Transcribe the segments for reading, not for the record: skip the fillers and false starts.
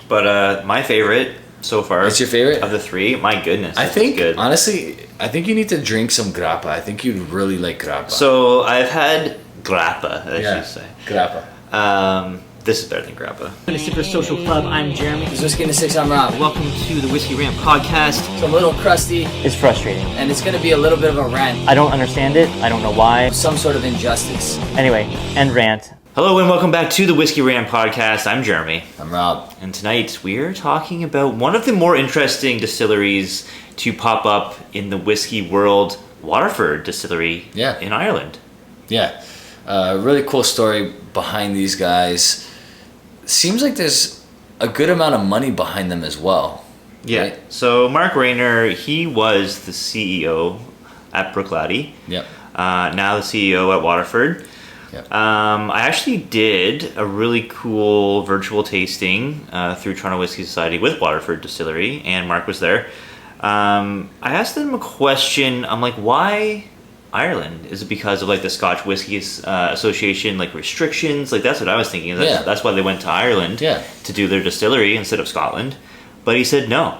But my favorite so far. It's your favorite? Of the three? My goodness. I think, good. honestly, I think you need to drink some grappa. I think you'd really like grappa. So I've had grappa, I should say. Grappa. This is better than grappa. In a Super Social Club, I'm Jeremy. This is Whiskey in the Six, I'm Rob. Welcome to the Whisky Rant Podcast. It's a little crusty, It's frustrating. and it's going to be a little bit of a rant. I don't understand it. I don't know why. Some sort of injustice. Anyway, end rant. Hello and welcome back to the Whisky Rant Podcast. I'm Jeremy. I'm Rob. And tonight we're talking about one of the more interesting distilleries to pop up in the whiskey world, Waterford Distillery in Ireland. Yeah. Really cool story behind these guys. Seems like there's a good amount of money behind them as well. Yeah. Right? So Mark Rayner, he was the CEO at Bruichladdich. Yep. Now the CEO at Waterford. Yep. I actually did a really cool virtual tasting through Toronto Whisky Society with Waterford Distillery, and Mark was there. I asked them a question. I'm like, why Ireland? Is it because of like the Scotch Whisky Association like restrictions? Like that's what I was thinking. That's why they went to Ireland to do their distillery instead of Scotland. But he said no.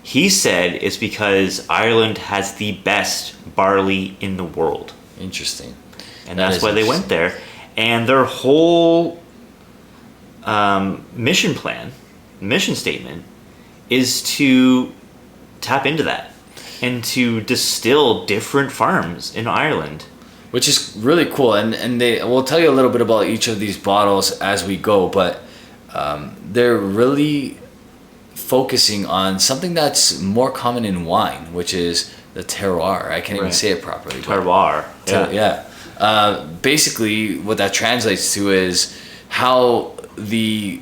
He said it's because Ireland has the best barley in the world. Interesting. And that's why they went there. And their whole mission statement is to tap into that and to distill different farms in Ireland. Which is really cool. And we'll tell you a little bit about each of these bottles as we go, but they're really focusing on something that's more common in wine, which is the terroir. I can't even say it properly. Terroir. Basically, what that translates to is how the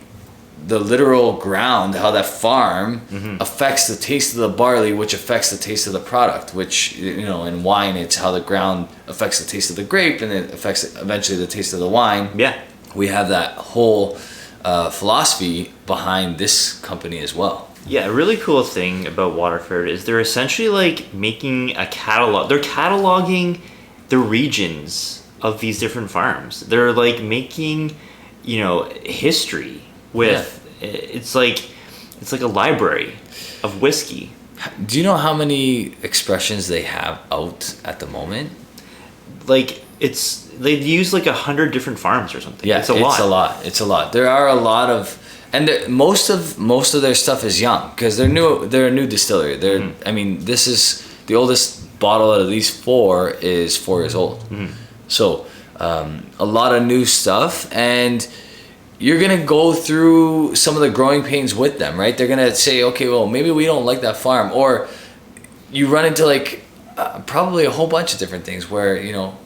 literal ground, how that farm affects the taste of the barley, which affects the taste of the product, which, you know, in wine, it's how the ground affects the taste of the grape and it affects eventually the taste of the wine. Yeah. We have that whole philosophy behind this company as well. Yeah, a really cool thing about Waterford is they're essentially like making a catalog. They're cataloging the regions of these different farms. They're like making, you know, history with it's like a library of whiskey. Do you know how many expressions they have out at the moment? Like they use like 100 different farms or something. Yeah, it's a lot. There are a lot of, and most of their stuff is young because they're new. They're a new distillery. I mean, this is the oldest bottle out of these four is 4 years old. So a lot of new stuff, and you're gonna go through some of the growing pains with them, right? They're gonna say, okay, well, maybe we don't like that farm, or you run into like probably a whole bunch of different things where, you know,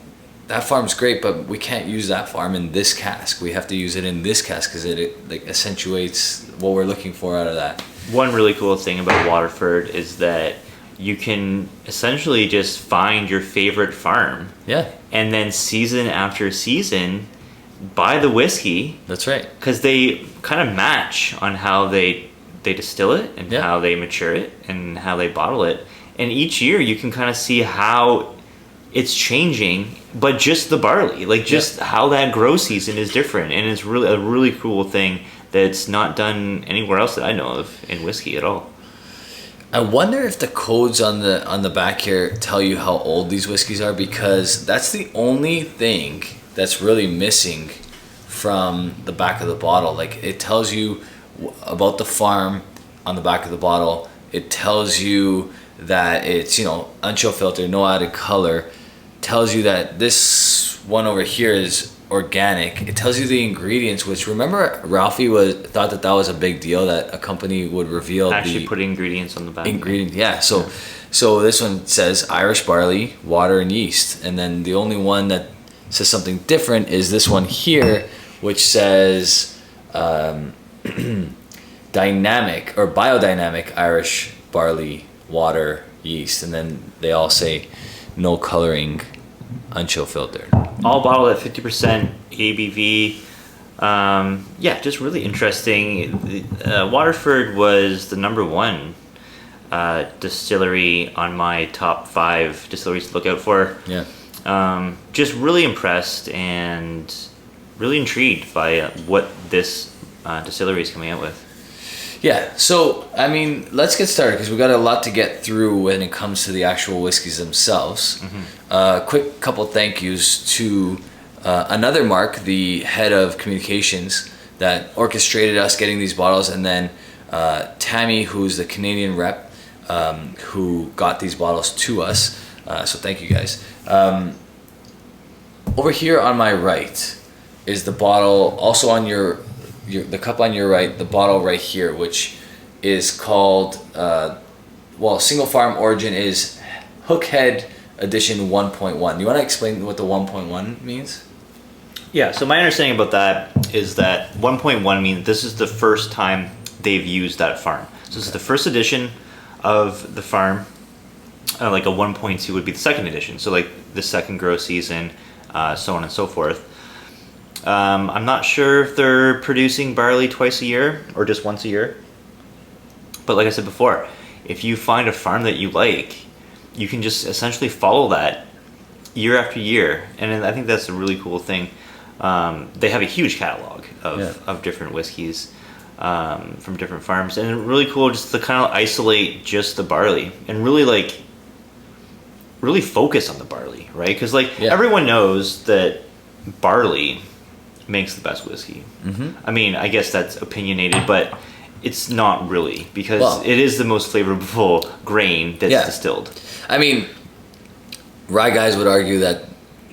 that farm's great, but we can't use that farm in this cask. We have to use it in this cask because it like accentuates what we're looking for out of that. One really cool thing about Waterford is that you can essentially just find your favorite farm. Yeah. And then season after season, buy the whiskey. That's right. Because they kind of match on how they distill it and how they mature it and how they bottle it. And each year you can kind of see how it's changing, but just the barley, like just how that grow season is different. And it's really a really cool thing that's not done anywhere else that I know of in whiskey at all. I wonder if the codes on the back here tell you how old these whiskeys are, because that's the only thing that's really missing from the back of the bottle. Like, it tells you about the farm on the back of the bottle. It tells you that it's, you know, unchill filtered, no added color. Tells you that this one over here is organic. It tells you the ingredients, which, remember, Ralphie thought that was a big deal, that a company would reveal actually put ingredients on the back. So this one says Irish barley, water, and yeast, and then the only one that says something different is this one here, which says dynamic or biodynamic Irish barley, water, yeast, and then they all say no coloring, unchill filtered. All bottled at 50% ABV. Just really interesting. Waterford was the number one distillery on my top 5 distilleries to look out for. Yeah. Just really impressed and really intrigued by what this distillery is coming out with. Yeah, so I mean, let's get started because we got a lot to get through when it comes to the actual whiskeys themselves. Quick couple thank yous to another Mark, the head of communications, that orchestrated us getting these bottles, and then Tammy, who's the Canadian rep, who got these bottles to us. So thank you guys. Over here on my right is the bottle, also on the cup on your right, the bottle right here, which is called, single farm origin is Hookhead Edition 1.1. You want to explain what the 1.1 means? Yeah, so my understanding about that is that 1.1 means this is the first time they've used that farm. So this is the first edition of the farm. Like a 1.2 would be the second edition. So like the second grow season, so on and so forth. I'm not sure if they're producing barley twice a year or just once a year. But like I said before, if you find a farm that you like, you can just essentially follow that year after year. And I think that's a really cool thing. They have a huge catalog of different whiskeys from different farms. And really cool just to kind of isolate just the barley and really focus on the barley, right? Because everyone knows that barley makes the best whiskey. I mean, I guess that's opinionated, but it's not really, because it is the most flavorful grain that's distilled. I mean, rye guys would argue that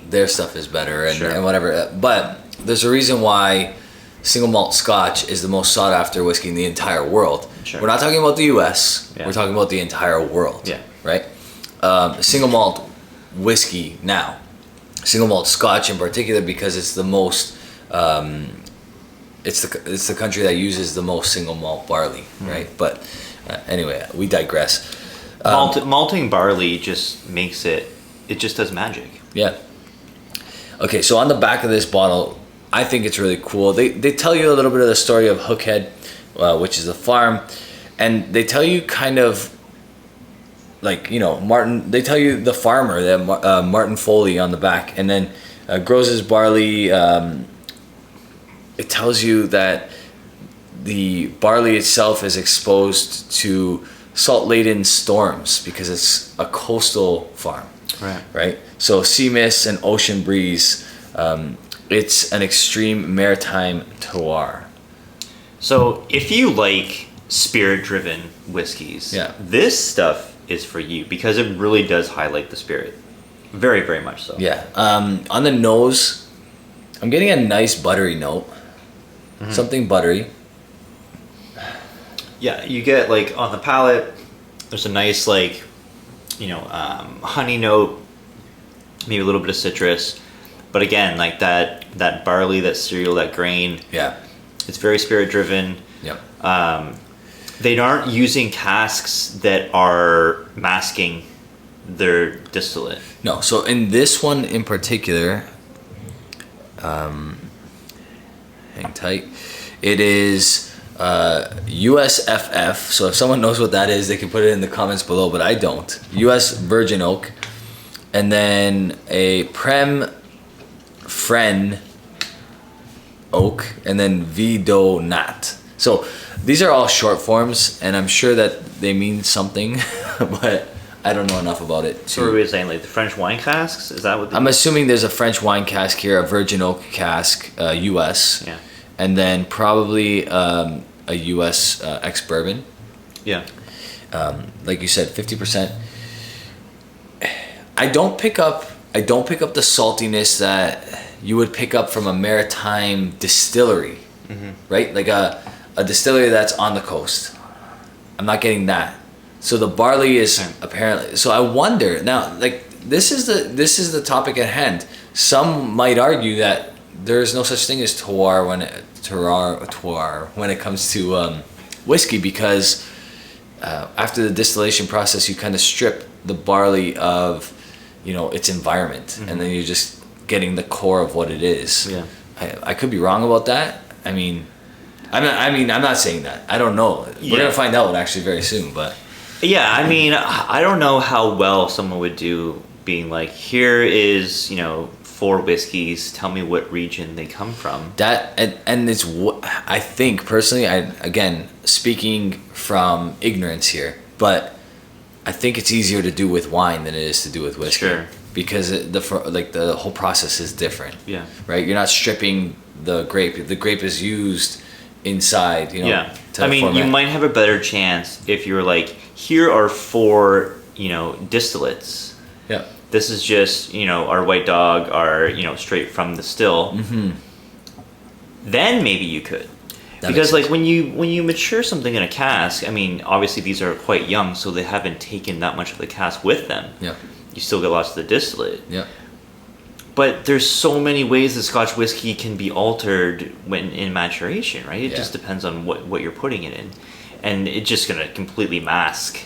their stuff is better and whatever, but there's a reason why single malt Scotch is the most sought after whiskey in the entire world. We're not talking about the US, we're talking about the entire world, right? Single malt whiskey now, single malt Scotch in particular, because it's the most it's the country that uses the most single malt barley, right? But anyway, we digress. Malting barley just makes it just does magic. Yeah. Okay, so on the back of this bottle, I think it's really cool. They tell you a little bit of the story of Hookhead, which is the farm, and they tell you kind of like, Martin. They tell you the farmer, that Martin Foley on the back, and then grows his barley. It tells you that the barley itself is exposed to salt-laden storms because it's a coastal farm. Right. So sea mist and ocean breeze. It's an extreme maritime terroir. So if you like spirit-driven whiskeys, this stuff is for you because it really does highlight the spirit. Very, very much so. Yeah. On the nose, I'm getting a nice buttery note. Something buttery. Yeah, you get on the palate, there's a nice honey note, maybe a little bit of citrus, but again, that barley, that cereal, that grain. Yeah. It's very spirit driven. Yep. They aren't using casks that are masking their distillate. No. So in this one in particular, hang tight. It is USFF. So if someone knows what that is, they can put it in the comments below, but I don't. US Virgin Oak. And then a Prem Fren Oak. And then Vido Nat. So these are all short forms, and I'm sure that they mean something, but I don't know enough about it. So what are we saying, the French wine casks? Is that what I'm assuming there's a French wine cask here, a Virgin Oak cask, US. Yeah. And then probably a US ex-bourbon. Yeah. Like you said, 50%. I don't pick up the saltiness that you would pick up from a maritime distillery, right? Like a distillery that's on the coast. I'm not getting that. So the barley is apparently. So I wonder now. This is the topic at hand. Some might argue that there is no such thing as terroir when it comes to whiskey, because after the distillation process, you kind of strip the barley of its environment, and then you're just getting the core of what it is. Yeah, I could be wrong about that. I'm not saying that. I don't know. We're gonna find out actually very soon, but. Yeah, I don't know how well someone would do being here is, 4 whiskeys. Tell me what region they come from. That and it's I think personally, again speaking from ignorance here, but I think it's easier to do with wine than it is to do with whiskey. Sure. Because the whole process is different. Yeah. Right. You're not stripping the grape. The grape is used inside. You know. Yeah. to I mean, you ferment. might have a better chance if you're like, here are 4, distillates. Yeah. This is just, our white dog, our, straight from the still. Mm-hmm. Then maybe you could. That Because makes like when you mature something in a cask, I mean, obviously these are quite young, so they haven't taken that much of the cask with them. Yeah. You still get lots of the distillate. Yeah. But there's so many ways that Scotch whiskey can be altered when in maturation, right? It just depends on what you're putting it in. And it's just going to completely mask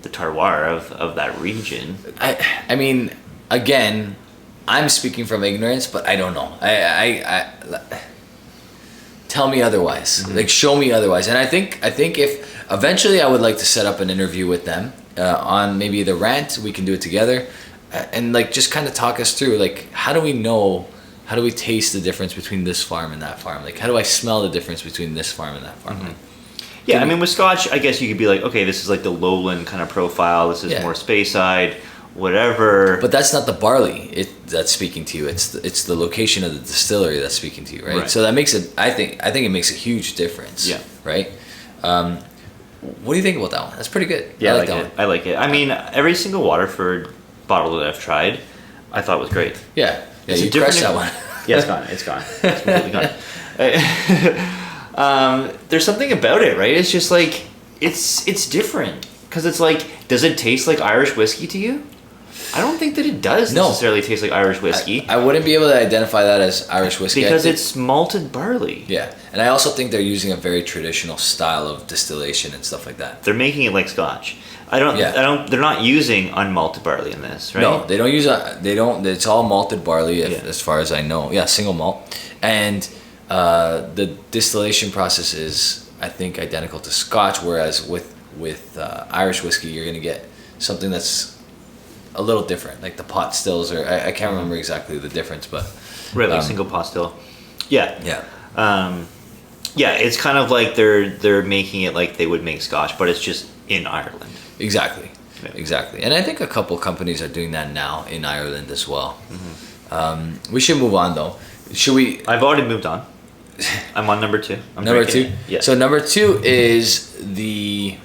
the terroir of that region. I mean, again, I'm speaking from ignorance, but I don't know. I tell me otherwise. Mm-hmm. Like, show me otherwise. And I think if eventually I would like to set up an interview with them on maybe the rant, we can do it together, and like just kind of talk us through like how do we taste the difference between this farm and that farm? Like, how do I smell the difference between this farm and that farm? Mm-hmm. Like, Yeah, I mean, with Scotch, I guess you could be like, okay, this is like the lowland kind of profile. This is more Speyside, whatever. but that's not the barley that's speaking to you. It's the location of the distillery that's speaking to you, right? So that makes it. I think it makes a huge difference. Yeah. Right. What do you think about that one? That's pretty good. Yeah, I like that it. one. I like it. I mean, every single Waterford bottle that I've tried, I thought was great. Yeah. It's You crushed that one. Yeah, it's gone. It's gone. It's completely gone. There's something about it, right? It's just like it's different because it's like, does it taste like Irish whiskey to you? I don't think that it does necessarily taste like Irish whiskey. I wouldn't be able to identify that as Irish whiskey because it's malted barley. Yeah, and I also think they're using a very traditional style of distillation and stuff like that. They're making it like Scotch. They're not using unmalted barley in this, right? No, they don't use it's all malted barley as far as I know. Yeah, single malt. And the distillation process is, I think, identical to Scotch, whereas with Irish whiskey you're going to get something that's a little different, like the pot stills, or I can't remember exactly the difference, but right, like single pot still. Yeah. Yeah. Yeah, it's kind of like they're making it like they would make Scotch, but it's just in Ireland. Exactly. Yeah. Exactly. And I think a couple companies are doing that now in Ireland as well. We should move on though. Should we? I've already moved on. I'm on number 2. I'm Number drinking 2? it. Yeah. So number 2 is the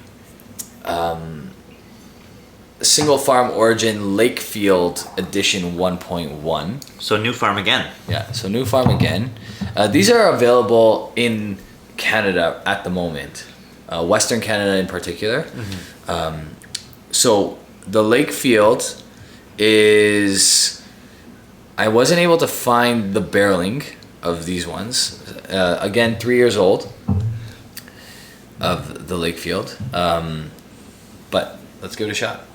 Single Farm Origin Lakefield Edition 1.1. So new farm again. Yeah, so new farm again. These are available in Canada at the moment. Western Canada in particular. So the Lakefield is... I wasn't able to find the barreling of these ones. Again, 3 years old of the Lakefield. But let's give it a shot.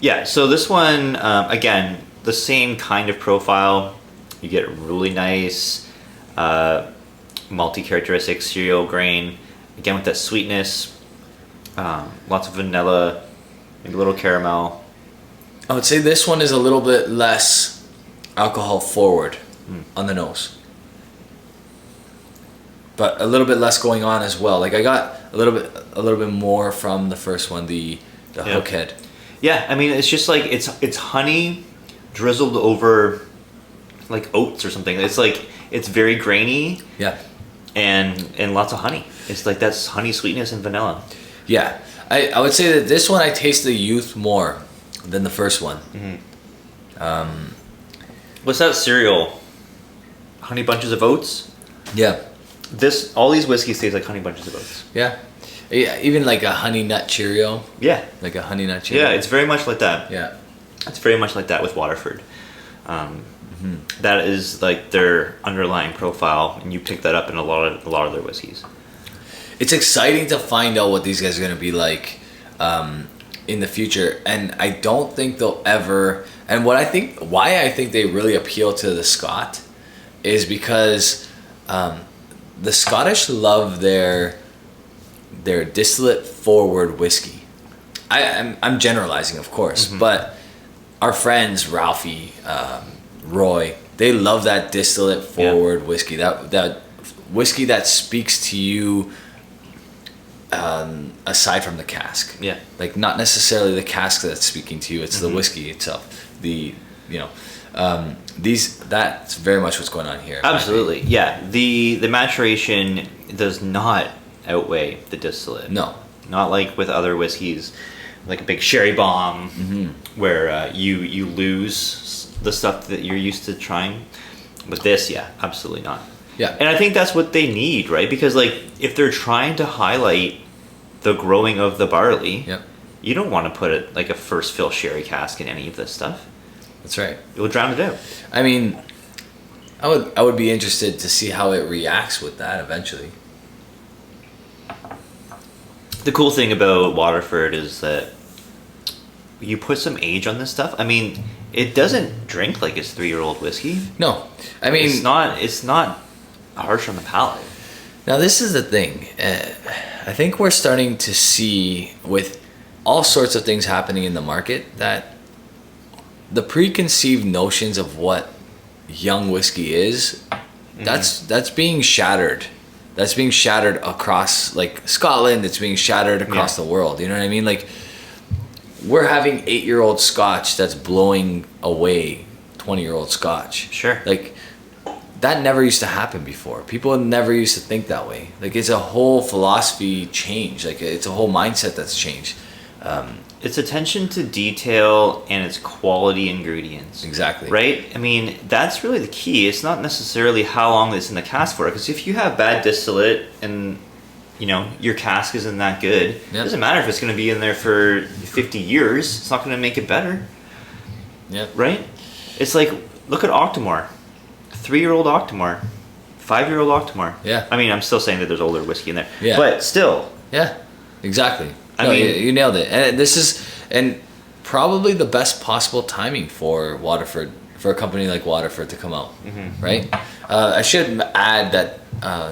Yeah, so this one, again, the same kind of profile. You get really nice malty characteristics, cereal grain. Again, with that sweetness, lots of vanilla, maybe a little caramel. I would say this one is a little bit less alcohol forward on the nose, but a little bit less going on as well. Like I got a little bit more from the first one, the Hookhead. Yeah, I mean it's just like it's honey drizzled over like oats or something. It's like it's very grainy. Yeah, and lots of honey. It's like that's honey sweetness and vanilla. Yeah, I would say that this one I taste the youth more than the first one. What's that cereal? Honey bunches of oats. Yeah, All these whiskeys taste like honey bunches of oats. yeah, even like a honey nut Cheerio. Yeah, Like a honey nut Cheerio. yeah, it's very much like that. Yeah. It's very much like that with Waterford. That is like their underlying profile, and you pick that up in a lot of their whiskeys. It's exciting to find out what these guys are going to be like in the future, and I don't think they'll ever. And why I think they really appeal to the Scot is because the Scottish love their distillate forward whiskey. I'm generalizing, of course, but our friends Ralphie, Roy. They love that distillate forward whiskey. That whiskey that speaks to you aside from the cask. Yeah. Like not necessarily the cask that's speaking to you, it's the whiskey itself. That's very much what's going on here. Absolutely. Yeah. The maturation does not outweigh the distillate. No. Not like with other whiskeys, like a big sherry bomb, where you lose the stuff that you're used to trying. With this, yeah, absolutely not. Yeah. And I think that's what they need, right? Because like if they're trying to highlight the growing of the barley, you don't want to put it like a first fill sherry cask in any of this stuff. That's right. It will drown it out. I mean, I would be interested to see how it reacts with that eventually. The cool thing about Waterford is that you put some age on this stuff. I mean, it doesn't drink like it's 3-year-old whiskey. No, I mean it's not harsh on the palate. Now this is the thing. I think we're starting to see with all sorts of things happening in the market that the preconceived notions of what young whiskey is, that's being shattered. That's being shattered across like Scotland. It's being shattered across the world. You know what I mean? Like we're having 8-year-old Scotch that's blowing away 20-year-old Scotch. Sure. Like that never used to happen before. People never used to think that way. Like it's a whole philosophy change. Like it's a whole mindset that's changed. It's attention to detail and it's quality ingredients. Exactly. Right? I mean, that's really the key. It's not necessarily how long it's in the cask for. Because if you have bad distillate and, you know, your cask isn't that good, it doesn't matter if it's going to be in there for 50 years. It's not going to make it better. Yeah. Right? It's like, look at Octomore. 3-year-old Octomore. 5-year-old Octomore. Yeah. I mean, I'm still saying that there's older whiskey in there. Yeah. But still. Yeah. Exactly. I mean, you nailed it. And this is probably the best possible timing for Waterford, for a company like Waterford to come out, right? I should add that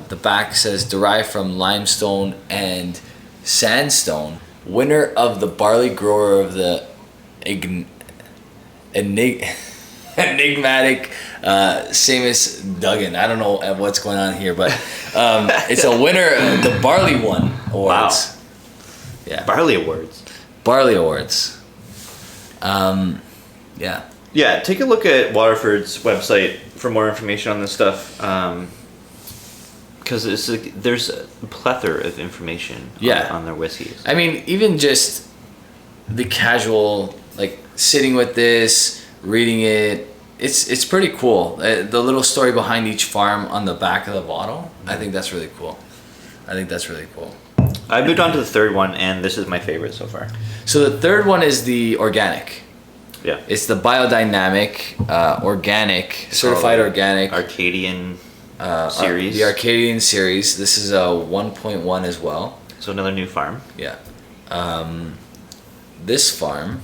the back says derived from limestone and sandstone, winner of the barley grower of the enigmatic Seamus Duggan. I don't know what's going on here, but it's a winner of the Barley One Awards. Wow. Yeah. Barley Awards. Barley Awards. Yeah. Yeah, take a look at Waterford's website for more information on this stuff. Because there's a plethora of information on their whiskeys. I mean, even just the casual, like sitting with this, reading it, it's pretty cool. The little story behind each farm on the back of the bottle, I think that's really cool. I moved on to the third one, and this is my favorite so far. So the third one is the organic. Yeah. It's the biodynamic, organic, certified organic. Arcadian series. The Arcadian series. This is a 1.1 as well. So another new farm. Yeah. This farm.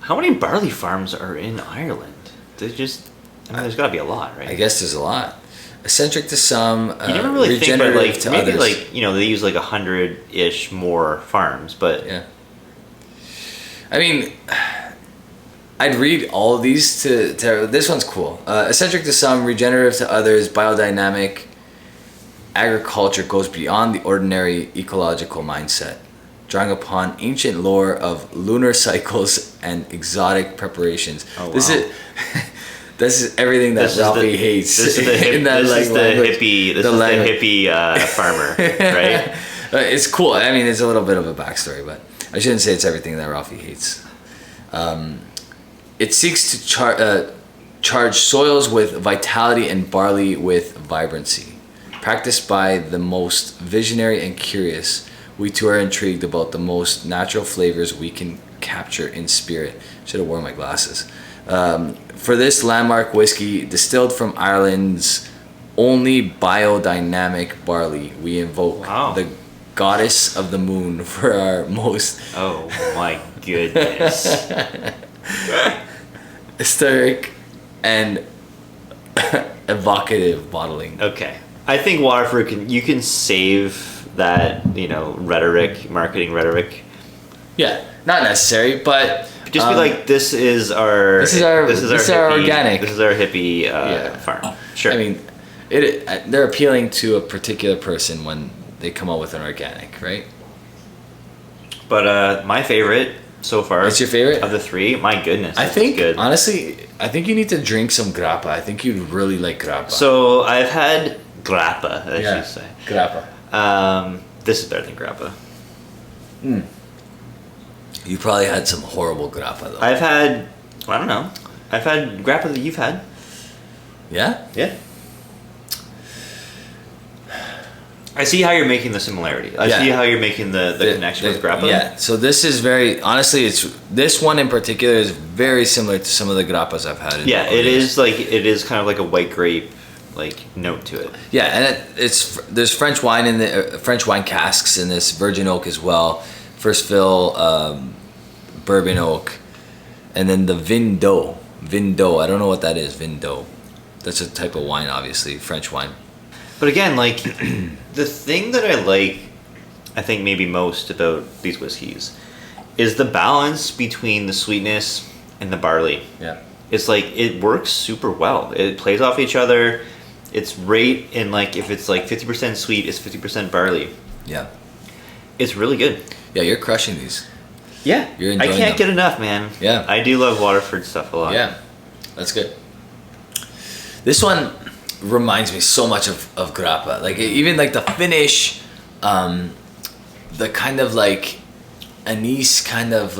How many barley farms are in Ireland? There's got to be a lot, right? I guess there's a lot. Eccentric to some, you never really think about regenerative to maybe others. they use 100-ish more farms, but Yeah. I mean, I'd read all of these to this one's cool. Eccentric to some, regenerative to others, biodynamic. Agriculture goes beyond the ordinary ecological mindset, drawing upon ancient lore of lunar cycles and exotic prepararies. Oh, wow. This is everything that Ralphie hates. This is the hippie farmer, right? It's cool. I mean, it's a little bit of a backstory, but I shouldn't say it's everything that Ralphie hates. It seeks to charge soils with vitality and barley with vibrancy. Practiced by the most visionary and curious, we too are intrigued about the most natural flavors we can capture in spirit. Should have worn my glasses. For this landmark whiskey, distilled from Ireland's only biodynamic barley, we invoke the goddess of the moon for our most... Oh my goodness. Historic and evocative bottling. Okay. I think Waterford you can save that, marketing rhetoric. Yeah, not necessary, but Just be like, this is our organic. This is our hippie farm. Sure. I mean, they're appealing to a particular person when they come out with an organic, right? But my favorite so far. What's your favorite of the three? My goodness, I think good. Honestly, I think you need to drink some grappa. I think you'd really like grappa. So I've had grappa, I should say. Grappa. This is better than grappa. You probably had some horrible grappa though. I've had grappa that you've had. Yeah? Yeah. I see how you're making the similarity. I see how you're making the connection with grappa. Yeah. So this is this one in particular is very similar to some of the grappas I've had. It is kind of like a white grape note to it. Yeah, and there's French wine in the French wine casks in this, virgin oak as well, first fill, bourbon oak, and then the vin d'eau. I don't know what that is. Vin d'eau. That's a type of wine, obviously, French wine. But again, the thing that I think maybe most about these whiskeys is the balance between the sweetness and the barley. Yeah. It's it works super well. It plays off each other. It's right in if it's 50% sweet, it's 50% barley. Yeah. It's really good. Yeah, you're crushing these. Yeah. You're enjoying I can't them. get enough, man. Yeah. I do love Waterford stuff a lot. Yeah. That's good. This one reminds me so much of grappa. Even the finish, the kind of anise kind of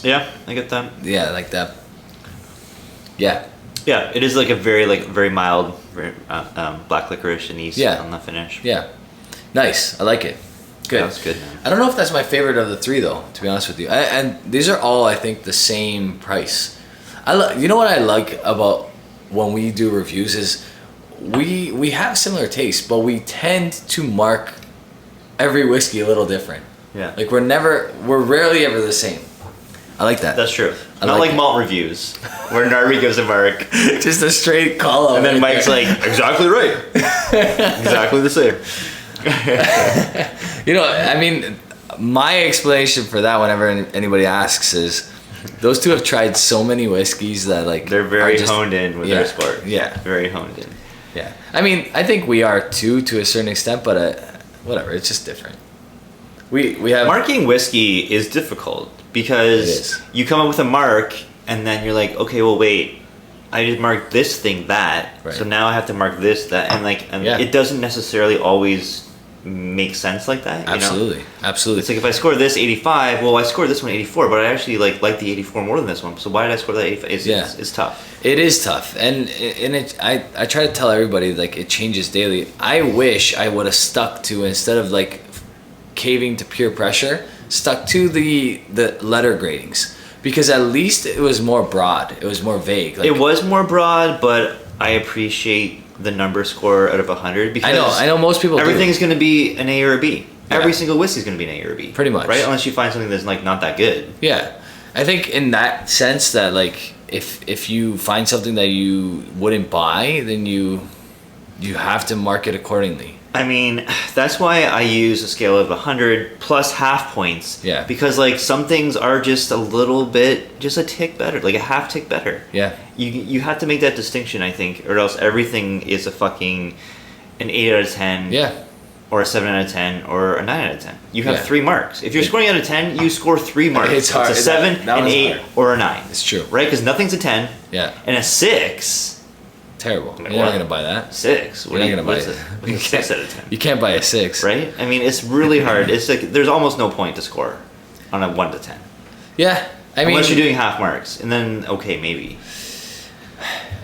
Yeah, I get that. yeah, like that. Yeah. Yeah, it is a very mild, very black licorice anise on the finish. Yeah. Nice. I like it. Good. That's good, man. I don't know if that's my favorite of the three though, to be honest with you. And these are all, I think, the same price. You know what I like about when we do reviews is we have similar tastes, but we tend to mark every whiskey a little different. Yeah. We're rarely ever the same. I like that. That's true. I Not like it. malt reviews, where Narvi gives a mark. Just a straight call out. And then Mike's exactly right. Exactly the same. I mean, my explanation for that whenever anybody asks is those two have tried so many whiskeys that they're very honed in with their sport. Yeah. Very honed in. Yeah. I mean, I think we are too, to a certain extent, but whatever, it's just different. We have Marking whiskey is difficult because you come up with a mark and then you're like, okay, well wait, I just marked this thing that, Right. so now I have to mark this that, and it doesn't necessarily always make sense like that. Absolutely. Absolutely. It's if I score this 85, well I scored this one 84, but I actually like the 84 more than this one. So why did I score that 85? It's tough. It is tough, and I try to tell everybody it changes daily. I wish I would have stuck to, instead of caving to peer pressure, stuck to the letter gradings, because at least it was more broad. It was more vague. It was more broad, but I appreciate the number score out of 100 because I know most people everything's going to be an A or a B. Yeah. Every single whiskey's going to be an A or a B. Pretty much. Right? Unless you find something that's not that good. Yeah. I think in that sense that if you find something that you wouldn't buy, then you have to mark it accordingly. I mean, that's why I use a scale of 100 plus half points. Yeah. Because some things are just a little bit, just a tick better, a half tick better. Yeah. You have to make that distinction, I think, or else everything is an 8 out of 10. Yeah. Or a 7 out of 10, or a 9 out of 10. You have Yeah. 3 marks. If you're scoring out of 10, you score 3 marks. It's hard. It's a 7, That an was 8, hard. or a 9. It's true. Right? Because nothing's a 10. Yeah. And a 6. Terrible. Like, You're what? not gonna buy that. 6. You're not gonna buy what's it. What's a 6 out of 10? You can't buy a 6. Right? I mean, it's really hard. It's there's almost no point to score on a 1 to 10. Yeah. Unless you're doing half marks. And then, okay, maybe.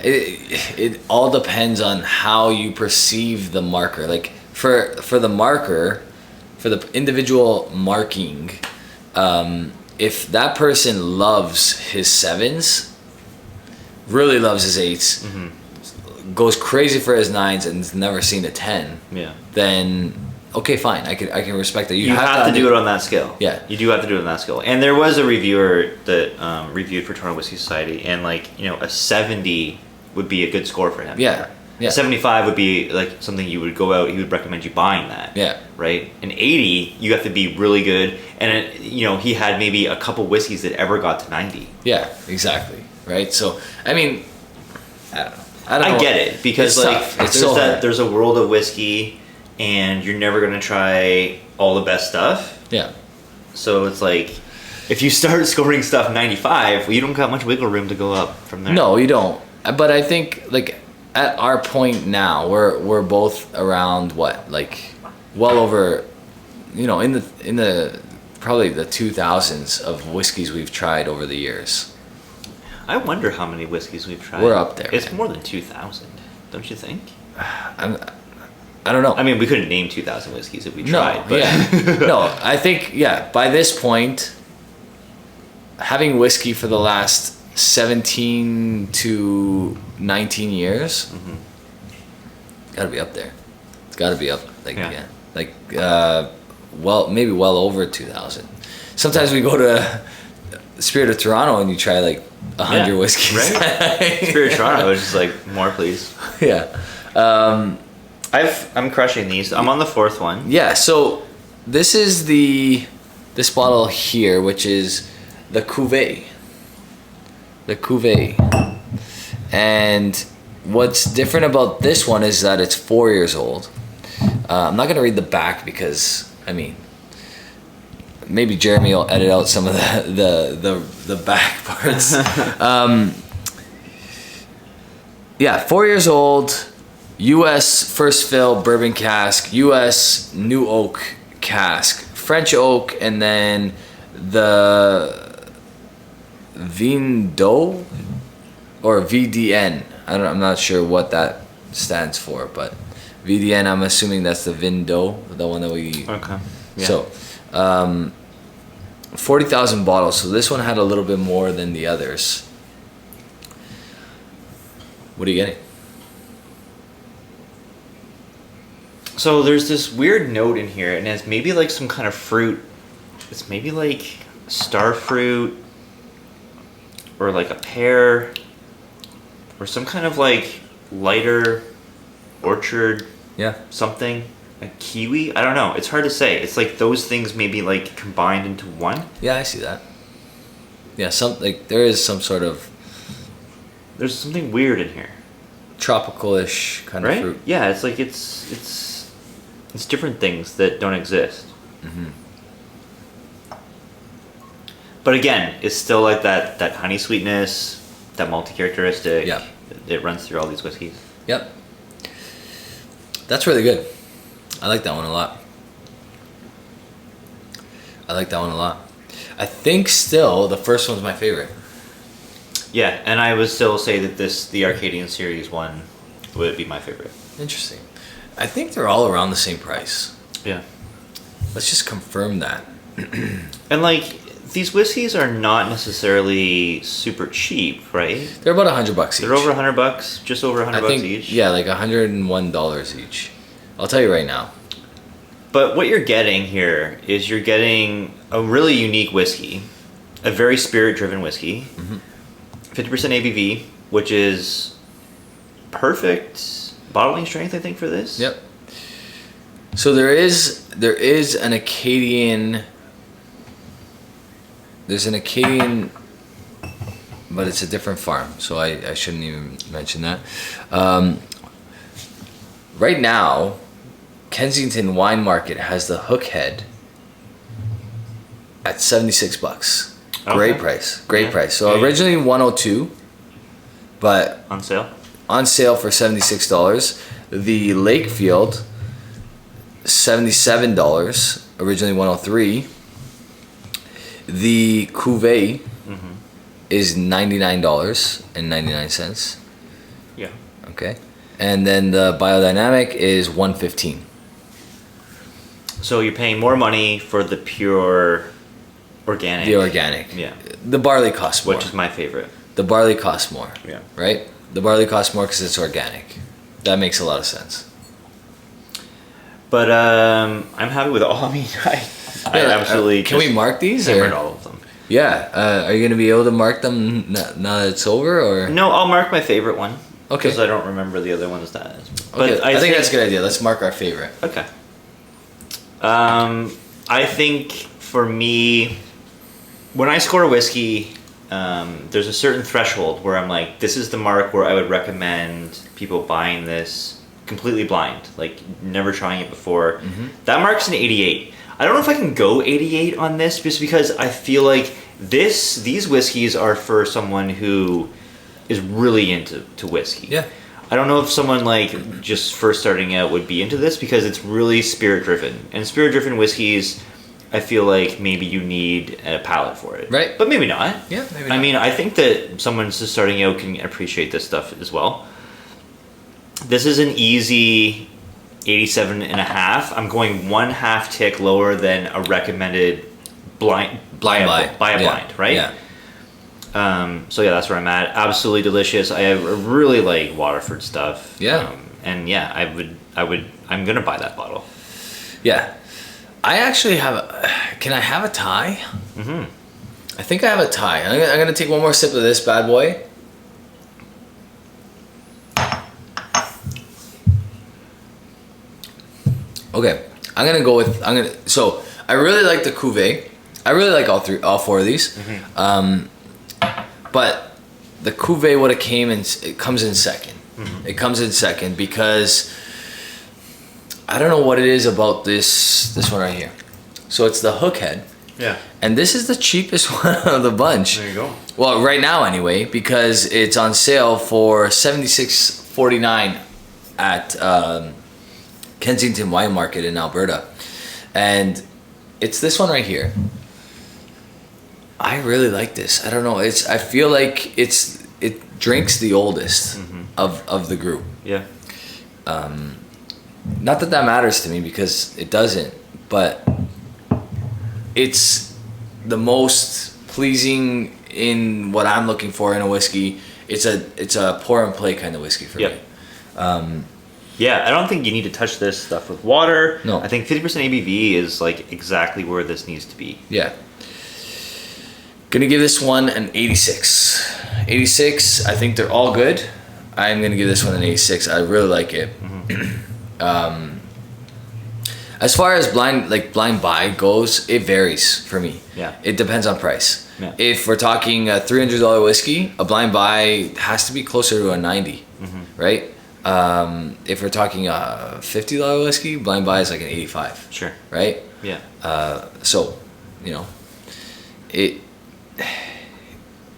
It all depends on how you perceive the marker. For the marker, for the individual marking, if that person loves his 7s, really loves his 8s, goes crazy for his 9s, and has never seen a 10, then okay, fine, I can respect that. You have to do it on that scale. Yeah. You do have to do it on that scale. And there was a reviewer that reviewed for Toronto Whiskey Society, and a 70 would be a good score for him. Yeah. Yeah. 75 would be like something you would go out. He would recommend you buying that. Yeah. Right. An 80, you have to be really good, and he had maybe a couple whiskeys that ever got to 90. Yeah, exactly. Right. So I mean, I don't know. I get it because It's like tough. It's so hard. there's a world of whiskey, and you're never gonna try all the best stuff. Yeah. So it's like, if you start scoring stuff 95, well, you don't got much wiggle room to go up from there. No, you don't. But I think like at our point now, we're both around what, like well over, in the probably the 2000s of whiskeys we've tried over the years. I wonder how many whiskeys we've tried. We're up there. It's man. more than 2,000, don't you think? I don't know. I mean, we couldn't name 2,000 whiskeys if we tried. No, But yeah. No, I think, by this point, having whiskey for the last 17 to 19 years, gotta be up there. It's gotta be up, maybe well over 2,000. Sometimes we go to Spirit of Toronto and you try like 100 whiskeys. Right? Spirit of Toronto is just like, more please. Yeah. I'm crushing these. I'm on the fourth one. Yeah, so this is this bottle here, which is the Cuvée. The Cuvée. And what's different about this one is that it's 4 years old. I'm not going to read the back because, maybe Jeremy will edit out some of the back parts. 4 years old. U.S. first fill bourbon cask, U.S. new oak cask, French oak, and then the Vin d'Eau or VDN. I'm not sure what that stands for, but VDN. I'm assuming that's the Vin d'Eau, the one that we. Okay. Yeah. So, 40,000 bottles. So this one had a little bit more than the others. What are you getting? So there's this weird note in here, and it's maybe like some kind of fruit. It's maybe like star fruit, or like a pear, or some kind of like lighter orchard. Yeah. Something. A kiwi. I don't know. It's hard to say. It's like those things maybe like combined into one. Yeah, I see that. Yeah, there is some sort of There's something weird in here. tropical-ish kind of fruit. Yeah, it's like it's different things that don't exist. But again, it's still like that honey sweetness, that malty characteristic. Yeah. It runs through all these whiskeys. Yep. That's really good. I like that one a lot. I think still the first one's my favorite. Yeah, and I would still say that the Arcadian Series one would be my favorite. Interesting. I think they're all around the same price. Yeah. Let's just confirm that. And like, these whiskeys are not necessarily super cheap, right? They're about $100 each. They're over $100, just over $100 each. Yeah, like $101 each. I'll tell you right now. But what you're getting here is you're getting a really unique whiskey, a very spirit-driven whiskey, 50% ABV, which is perfect bottling strength, I think, for this. Yep. So there is an Acadian. There's an Acadian, but it's a different farm, so I shouldn't even mention that. Right now, Kensington Wine Market has the Hook Head at $76. Great Okay. price. Great Yeah. price. So Yeah, yeah. originally 102, but On sale? on sale for $76. The Lakefield, $77. Originally 103. The Cuvée is $99.99. Yeah. Okay. And then the Biodynamic is $115. So you're paying more money for the pure organic. The organic. Yeah. The barley costs more. Which is my favorite. The barley costs more. Yeah. Right? The barley costs more because it's organic. That makes a lot of sense. But I'm happy with all. I mean, I absolutely. Can we mark these? Hammered Or? all of them. Yeah. Are you going to be able to mark them now that it's over? Or? No, I'll mark my favorite one. Okay. Because I don't remember the other ones that. Okay. I think that's a good idea. Let's mark our favorite. Okay. I think for me, when I score a whiskey, there's a certain threshold where I'm like, this is the mark where I would recommend people buying this completely blind, like never trying it before. That mark's an 88. I don't know if I can go 88 on this just because I feel like these whiskeys are for someone who is really into whiskey. Yeah. I don't know if someone like just first starting out would be into this because it's really spirit driven. And spirit driven whiskeys, I feel like maybe you need a palate for it. Right. But maybe not. Yeah, maybe not. I mean, I think that someone just starting out can appreciate this stuff as well. This is an easy 87 and a half. I'm going 1/2 tick lower than a recommended blind by a blind, right? Yeah. So yeah, that's where I'm at. Absolutely delicious. I really like Waterford stuff. Yeah. And yeah, I'm gonna buy that bottle. Yeah. I actually have can I have a tie? I think I have a tie. I'm gonna take one more sip of this bad boy. Okay, so I really like the cuvee. I really like all four of these. But the cuvee it comes in second. It comes in second because I don't know what it is about this one right here. So it's the hook head. Yeah. And this is the cheapest one of the bunch. There you go. Well, right now anyway, because it's on sale for $76.49 at Kensington Wine Market in Alberta. And it's this one right here. I really like this. I don't know. I feel like it drinks the oldest of the group. Yeah. Not that matters to me because it doesn't, but it's the most pleasing in what I'm looking for in a whiskey. It's a pour and play kind of whiskey for me. Yeah, I don't think you need to touch this stuff with water. No. I think 50% ABV is like exactly where this needs to be. Yeah. Gonna give this one an 86. 86, I think they're all good. I'm gonna give this one an 86. I really like it. As far as blind buy goes, it varies for me. Yeah. It depends on price. Yeah. If we're talking a $300 whiskey, a blind buy has to be closer to a 90, right? If we're talking a $50 whiskey, blind buy is like an 85. Sure. Right? Yeah. So,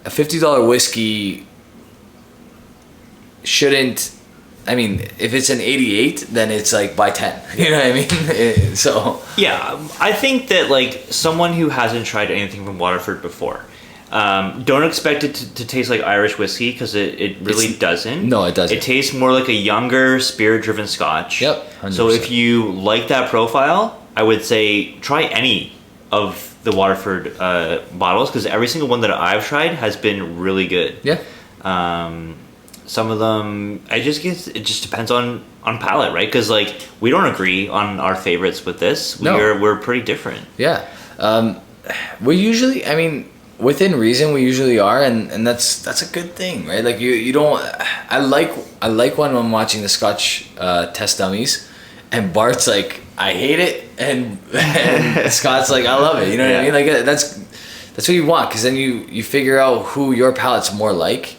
a $50 whiskey shouldn't. I mean, if it's an 88, then it's like buy 10. You know what I mean? So yeah, I think that like someone who hasn't tried anything from Waterford before, don't expect it to taste like Irish whiskey because it really doesn't. No, it doesn't. It tastes more like a younger, spirit-driven Scotch. Yep. 100%. So if you like that profile, I would say try any of the Waterford bottles because every single one that I've tried has been really good. Yeah. Some of them, it just depends on palate, right? Because like we don't agree on our favorites with this. We're pretty different. Yeah. We usually, I mean, within reason, we usually are, and that's a good thing, right? Like you don't. I like when I'm watching the Scotch test dummies, and Bart's like, I hate it, and Scott's like, I love it. You know what I mean? Like that's what you want, because then you figure out who your palate's more like.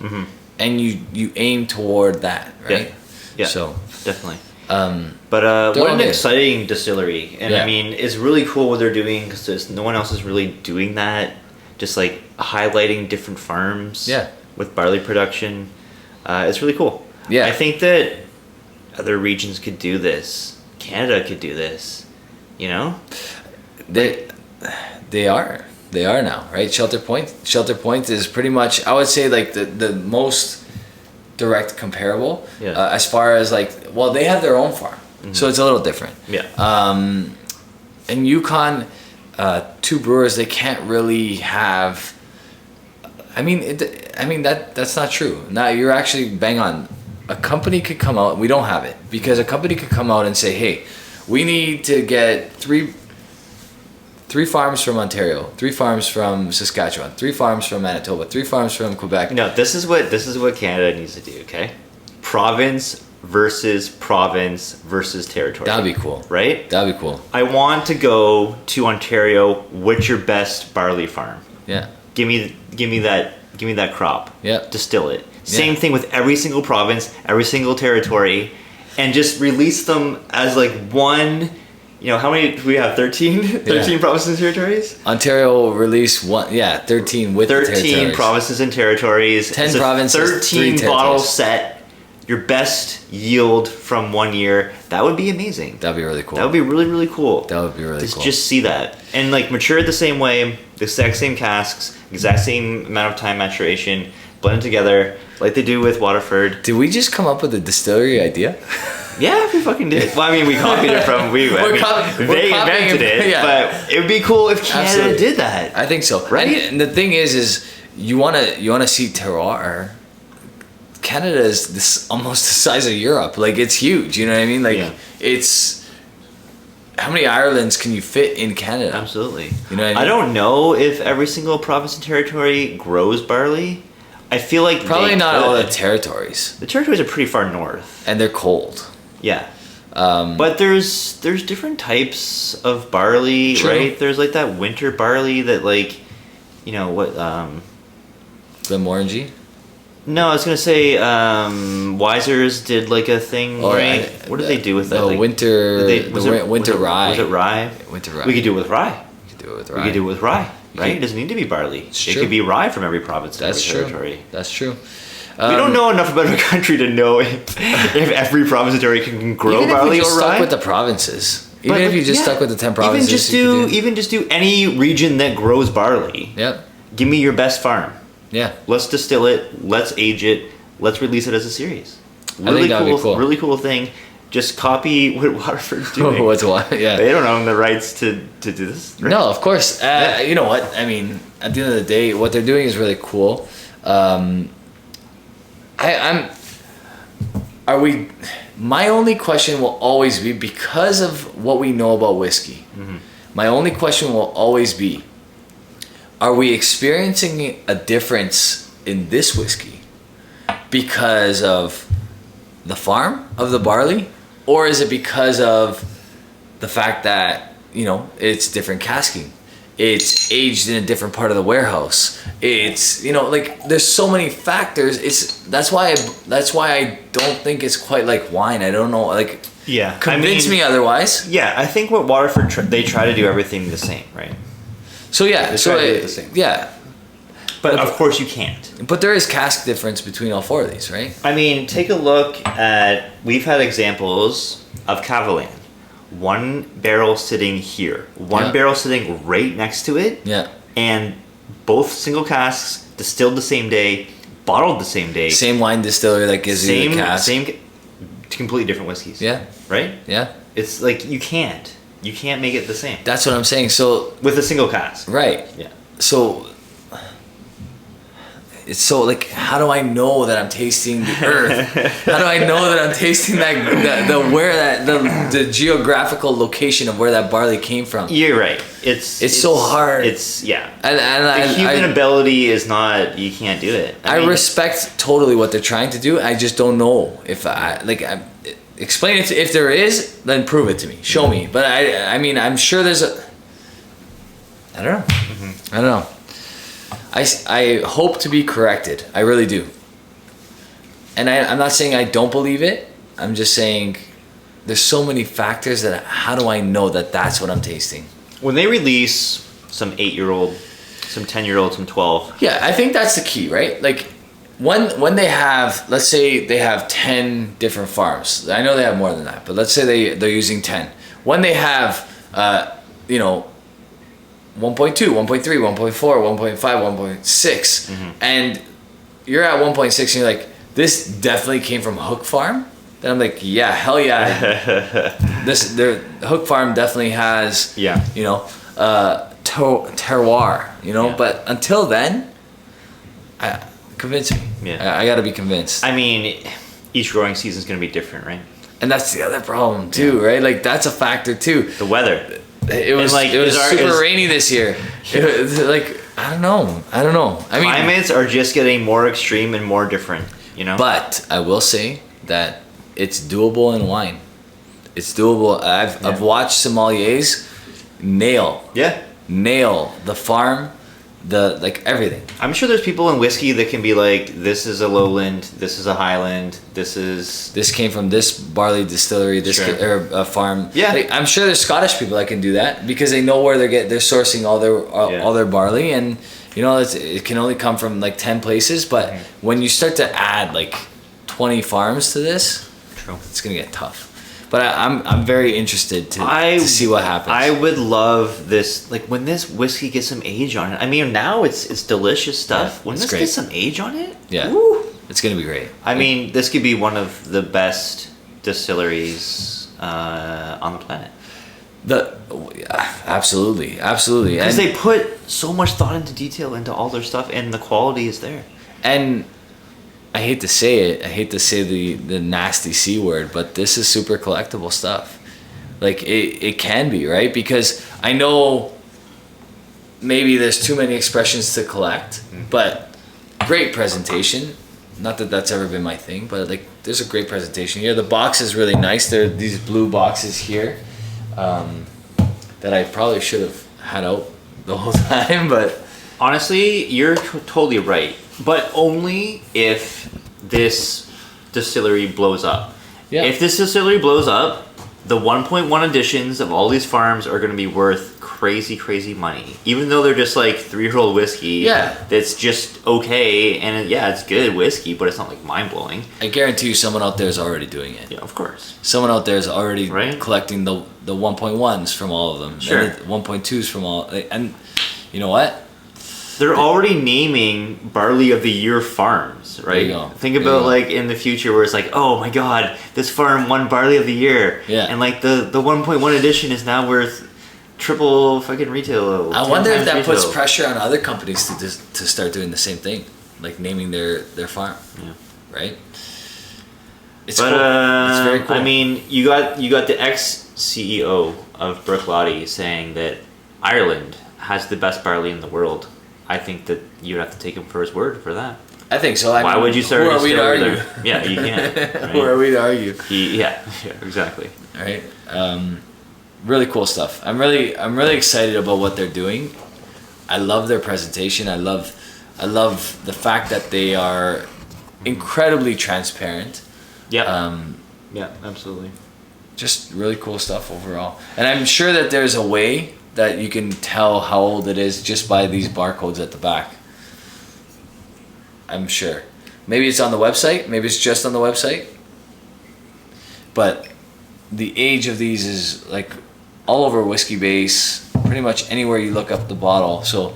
And you aim toward that, right? Yeah. So definitely. But what an exciting distillery, and I mean, it's really cool what they're doing because no one else is really doing that. Just like highlighting different farms. With barley production, it's really cool. Yeah. I think that other regions could do this. Canada could do this. You know. They are. They are now, right? Shelter Point is pretty much, I would say, like the most direct comparable. As far as like, well, they have their own farm, so it's a little different. In Yukon, two brewers, they can't really have. I mean, that's not true. Now you're actually bang on. A company could come out. We don't have it because a company could come out and say, "Hey, we need to get three farms from Ontario, 3 farms from Saskatchewan, 3 farms from Manitoba, 3 farms from Quebec." No, this is what Canada needs to do. Okay, province versus territory. That'd be cool. Right? That'd be cool. I want to go to Ontario. What's your best barley farm? Yeah. Give me that crop. Yeah. Distill it. Same thing with every single province, every single territory, and just release them as like one. You know, how many do we have? 13? 13 provinces and territories? Ontario will release 13 with 13 the territories. provinces and territories. 10 It's a provinces, 13 3 bottle territories. set. Your best yield from 1 year. That would be amazing. That'd be really cool. That would be really, really cool. That would be really cool. Just see that. And like mature it the same way, the exact same casks, exact same amount of time maturation, blend it together like they do with Waterford. Did we just come up with a distillery idea? Yeah, we fucking did. Well, I mean, we copied it from they invented it, yeah. but it would be cool if Canada Absolutely. did that. I think so. Right? And the thing is you wanna see terroir. Canada is almost the size of Europe. Like, it's huge. You know what I mean? Like, it's how many Irelands can you fit in Canada? Absolutely. You know what I mean? I don't know if every single province and territory grows barley. I feel like Probably they not all the could. territories, The territories are pretty far north. and they're cold. Yeah. But there's different types of barley, True. right? There's like that winter barley that like, you know what? Glenmorangie. No, I was gonna say Wiser's did like a thing, right? What did they do with that? The Like, winter, winter rye. Was it rye? Winter rye. We could do it with rye. We could do it with We rye. could do it with rye, right? could- It doesn't need to be barley. It true. could be rye from every province and That's every true. territory. That's true. We don't know enough about our country to know if every province and territory can grow Even if barley you just or stuck rye. with the provinces. Even But, if you just yeah, stuck with the 10 provinces. Even just do any region that grows barley. Yep. Give me your best farm. Yeah. Let's distill it. Let's age it. Let's release it as a series. I think that'd be cool. Really cool thing. Just copy what Waterford's doing. What's what? Yeah. They don't own the rights to do this. Right? No, of course. You know what? I mean, at the end of the day, what they're doing is really cool. My only question will always be, because of what we know about whiskey, my only question will always be, are we experiencing a difference in this whiskey because of the farm of the barley, or is it because of the fact that, you know, it's different casking, it's aged in a different part of the warehouse, it's, you know, like, there's so many factors. That's why I don't think it's quite like wine. I don't know, like, Yeah. convince me otherwise. Yeah, I think what Waterford they try to do everything the same, right? So yeah, They so try to do it the same. yeah, But of course you can't. but there is cask difference between all four of these, right? I mean, take a look at. We've had examples of Cavalan. One barrel sitting here, one Yeah. barrel sitting right next to it, Yeah, and both single casks distilled the same day, bottled the same day, same wine distillery that gives you the cask. completely different whiskeys. Yeah, Right? yeah, It's like you can't make it the same that's what I'm saying. So with a single cask. right, Yeah. so it's so like, how do I know that I'm tasting the earth? How do I know that I'm tasting the geographical location of where that barley came from? You're right. It's so hard. It's yeah. And The human ability is not. You can't do it. I mean, respect totally what they're trying to do. I just don't know if explain it if there is, then prove it to me. Show me. But I mean, I'm sure there's a. I don't know. I don't know. I hope to be corrected. I really do. And I'm not saying I don't believe it. I'm just saying there's so many factors that how do I know that that's what I'm tasting? when they release some 8-year-old, some 10-year-old, some 12. Yeah, I think that's the key, right? Like when they have, let's say they have 10 different farms. I know they have more than that, but let's say they're using 10. When they have, 1.2, 1.3, 1.4, 1.5, 1.6, and you're at 1.6 and you're like, this definitely came from Hook Farm. Then I'm like, yeah, hell yeah. Their Hook Farm definitely has, terroir, Yeah. But until then, convince me. Yeah. I gotta be convinced. I mean, each growing season is going to be different, right? And that's the other problem too, right? Like that's a factor too. The weather. It was like, it was is super rainy this year. It was like I don't know. I mean, Climates are just getting more extreme and more different, but I will say that it's doable in wine. It's doable. I've watched sommeliers nail the farm, everything. I'm sure there's people in whiskey that can be like, this is a lowland, this is a highland, this came from this barley distillery, or farm. Yeah, I'm sure there's Scottish people that can do that because they know where they're sourcing all their barley, and it can only come from like 10 places. But when you start to add like 20 farms to this, it's gonna get tough. But I'm very interested to see what happens. I would love this, like when this whiskey gets some age on it. I mean, now it's delicious stuff. Yeah, when this gets some age on it, woo, it's gonna be great. I mean, this could be one of the best distilleries on the planet. Absolutely, because they put so much thought into detail into all their stuff, and the quality is there. And I hate to say it. I hate to say the nasty C word, but this is super collectible stuff. Like it can be, right? Because I know maybe there's too many expressions to collect, but great presentation. Not that that's ever been my thing, but like there's a great presentation here. The box is really nice. There are these blue boxes here that I probably should have had out the whole time, but honestly, you're totally right. But only if this distillery blows up. Yeah. If this distillery blows up, the 1.1 editions of all these farms are going to be worth crazy, crazy money. Even though they're just like 3-year-old whiskey. Yeah. That's just okay. And it's good whiskey, but it's not like mind blowing. I guarantee you someone out there is already doing it. Yeah, of course. Someone out there is already collecting the 1.1s from all of them. Sure. And the 1.2s from all. And you know what? They're already naming barley of the year farms, right? There you go. Think about like in the future where it's like, oh my god, this farm won barley of the year. Yeah. And like the 1.1 edition is now worth triple fucking retail. I wonder if that puts pressure on other companies to start doing the same thing, like naming their farm. Yeah. Right. It's cool. It's very cool. I mean, you got the ex-CEO of Bruichladdich saying that Ireland has the best barley in the world. I think that you'd have to take him for his word for that. I think so. Why would you start? Who are we to argue? There? Yeah, you can't. Right? Who are we to argue? Yeah, exactly. All right. Really cool stuff. I'm really excited about what they're doing. I love their presentation. I love the fact that they are incredibly transparent. Yeah. Yeah, absolutely. Just really cool stuff overall. And I'm sure that there's a way that you can tell how old it is just by these barcodes at the back. I'm sure. Maybe it's on the website. Maybe it's just on the website. But the age of these is like all over Whiskey Base, pretty much anywhere you look up the bottle. So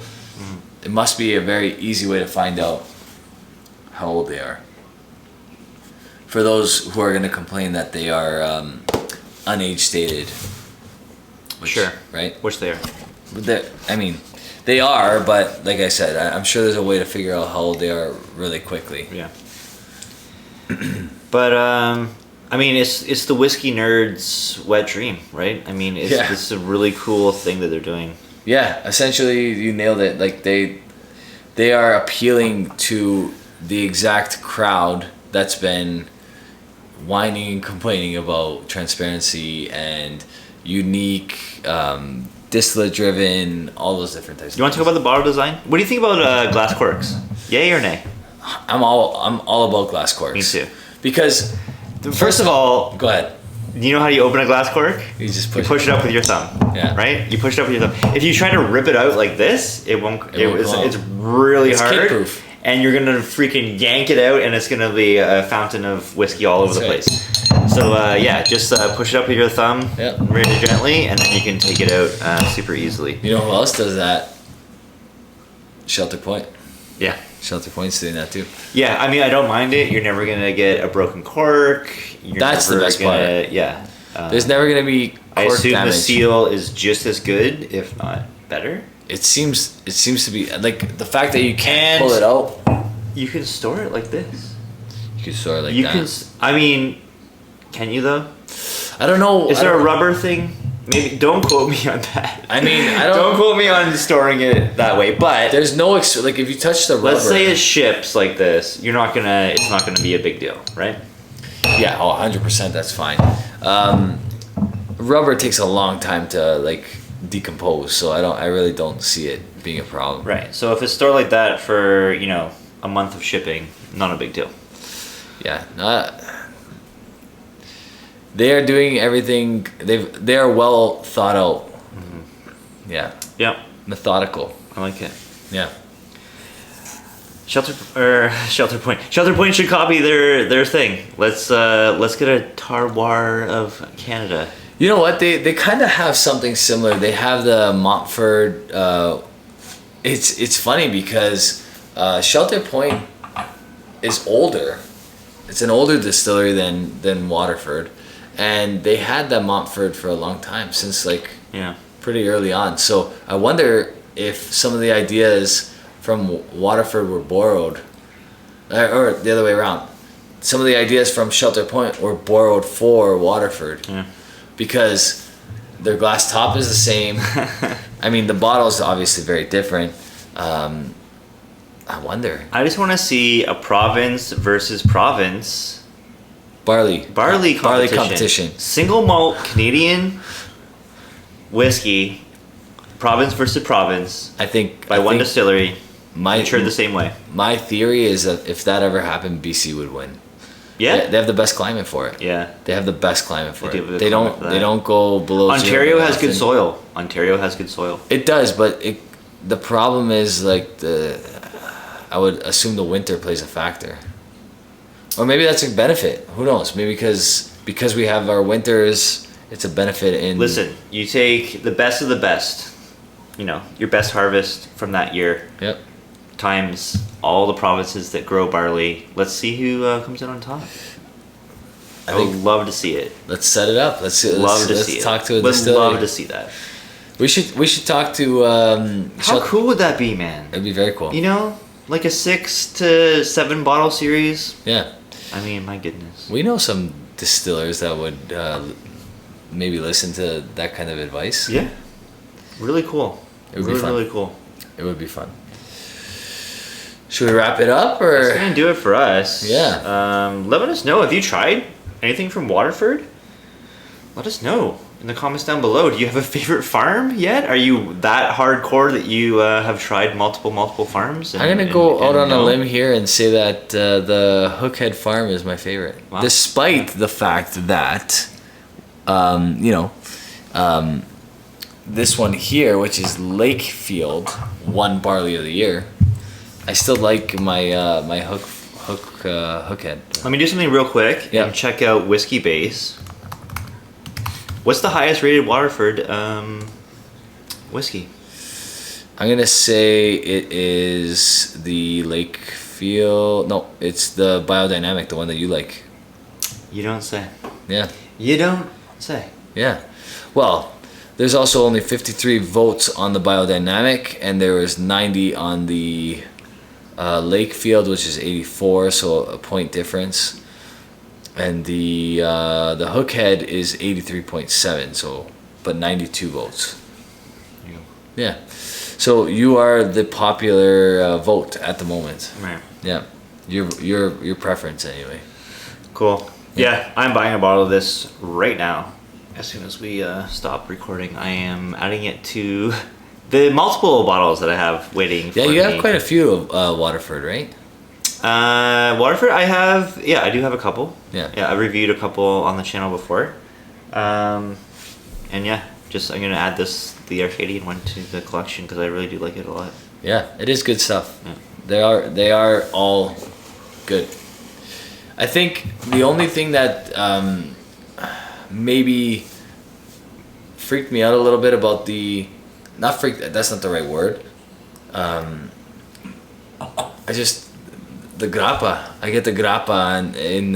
it must be a very easy way to find out how old they are. For those who are going to complain that they are unage stated. Sure. Right? Which they are. I mean, they are, but like I said, I'm sure there's a way to figure out how old they are really quickly. Yeah. But I mean, it's the whiskey nerds' wet dream, right? I mean, it's a really cool thing that they're doing. Yeah, essentially, you nailed it. Like they are appealing to the exact crowd that's been whining and complaining about transparency and unique, distillate driven, all those different types. You want to talk about the bottle design? What do you think about glass corks? Yay or nay? I'm all about glass corks. Me too. Because first of all, go ahead. You know how you open a glass cork? You just push it up with your thumb. Yeah. Right? You push it up with your thumb. If you try to rip it out like this, it won't. It's really hard. Kid-proof. And you're gonna freaking yank it out, and it's gonna be a fountain of whiskey all over the place. So just push it up with your thumb, really gently, and then you can take it out super easily. You know who else does that? Shelter Point. Yeah. Shelter Point's doing that too. Yeah, I mean, I don't mind it. You're never gonna get a broken cork. That's the best part. Yeah. There's never gonna be cork I assume damage. the seal is just as good, if not better. It seems to be like the fact that you can't pull it out. You can store it like this. You can store it like that. I mean, can you though? I don't know. Is there a rubber thing? Maybe don't quote me on that. I mean, I don't. Don't quote me on storing it that way. But there's no like if you touch the rubber. Let's say it ships like this. It's not gonna be a big deal, right? Yeah, 100%. That's fine. Rubber takes a long time to like decompose, so I really don't see it being a problem. Right. So if it's stored like that for a month of shipping, not a big deal. Yeah. They are doing everything. They are well thought out. Mm-hmm. Yeah. Yeah. Methodical. I like it. Yeah. Shelter Point. Shelter Point should copy their thing. Let's get a terroir of Canada. You know what? They kind of have something similar. They have the Montford. It's funny because Shelter Point is older. It's an older distillery than Waterford, and they had that Montford for a long time, since pretty early on. So I wonder if some of the ideas from Waterford were borrowed, or the other way around. Some of the ideas from Shelter Point were borrowed for Waterford. Yeah. Because their glass top is the same. I mean, the bottle is obviously very different. I wonder. I just want to see a province versus province Barley competition. Single malt Canadian whiskey, province versus province. I think one distillery. Matured the same way. My theory is that if that ever happened, BC would win. Yeah, they have the best climate for it. Yeah, they have the best climate for it. They don't go below. Ontario has good soil. It does, but the problem is I would assume the winter plays a factor, or maybe that's a benefit. Who knows? Maybe because we have our winters, it's a benefit in. Listen, you take the best of the best. Your best harvest from that year. Yep. Times all the provinces that grow barley. Let's see who comes in on top. I would love to see it. Let's set it up. Let's talk to a distillery. Would love to see that. We should talk to. How cool would that be, man? It'd be very cool. Like a 6 to 7 bottle series. Yeah. I mean, my goodness. We know some distillers that would maybe listen to that kind of advice. Yeah. Really cool. It would be fun. Really cool. It would be fun. Should we wrap it up, or? That's gonna do it for us. Yeah. Let us know. Have you tried anything from Waterford? Let us know in the comments down below. Do you have a favorite farm yet? Are you that hardcore that you have tried multiple farms? I'm gonna go out on a limb here and say that the Hookhead Farm is my favorite, despite the fact that, this one here, which is Lakefield, won Barley of the Year. I still like my my Hookhead. Let me do something real quick and check out Whiskey Base. What's the highest rated Waterford whiskey? I'm gonna say it is the Lakefield. No, it's the Biodynamic, the one that you like. You don't say. Yeah. You don't say. Yeah. Well, there's also only 53 votes on the Biodynamic, and there was 90 on the Lakefield, which is 84, so a point difference. And the Hookhead is 83.7, so but 92 votes. Yeah. So you are the popular vote at the moment. Right. Yeah. Your preference anyway. Cool. Yeah, I'm buying a bottle of this right now. As soon as we stop recording, I am adding it to the multiple bottles that I have waiting for me. Yeah, you have quite a few of Waterford, right? Waterford, I do have a couple. Yeah. Yeah, I reviewed a couple on the channel before. And yeah, I'm going to add the Arcadian one to the collection because I really do like it a lot. Yeah, it is good stuff. Yeah. They are all good. I think the only thing that maybe freaked me out a little bit about not freaked, that's not the right word. The grappa. I get the grappa in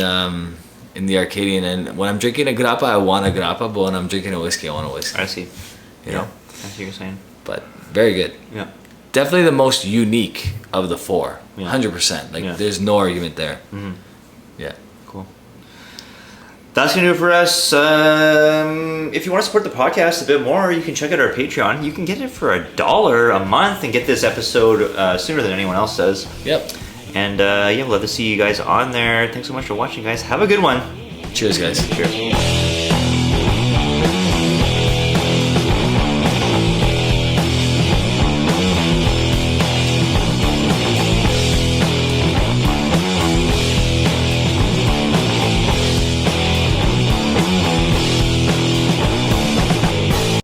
the Arcadian, and when I'm drinking a grappa, I want a grappa, but when I'm drinking a whiskey, I want a whiskey. I see. You know? I see what you're saying. But very good. Yeah. Definitely the most unique of the four. Yeah. 100%. There's no argument there. Mm-hmm. Yeah. Cool. That's going to do it for us. If you want to support the podcast a bit more, you can check out our Patreon. You can get it for $1 a month and get this episode sooner than anyone else does. Yep. And we'd love to see you guys on there. Thanks so much for watching, guys. Have a good one. Cheers, guys. Cheers.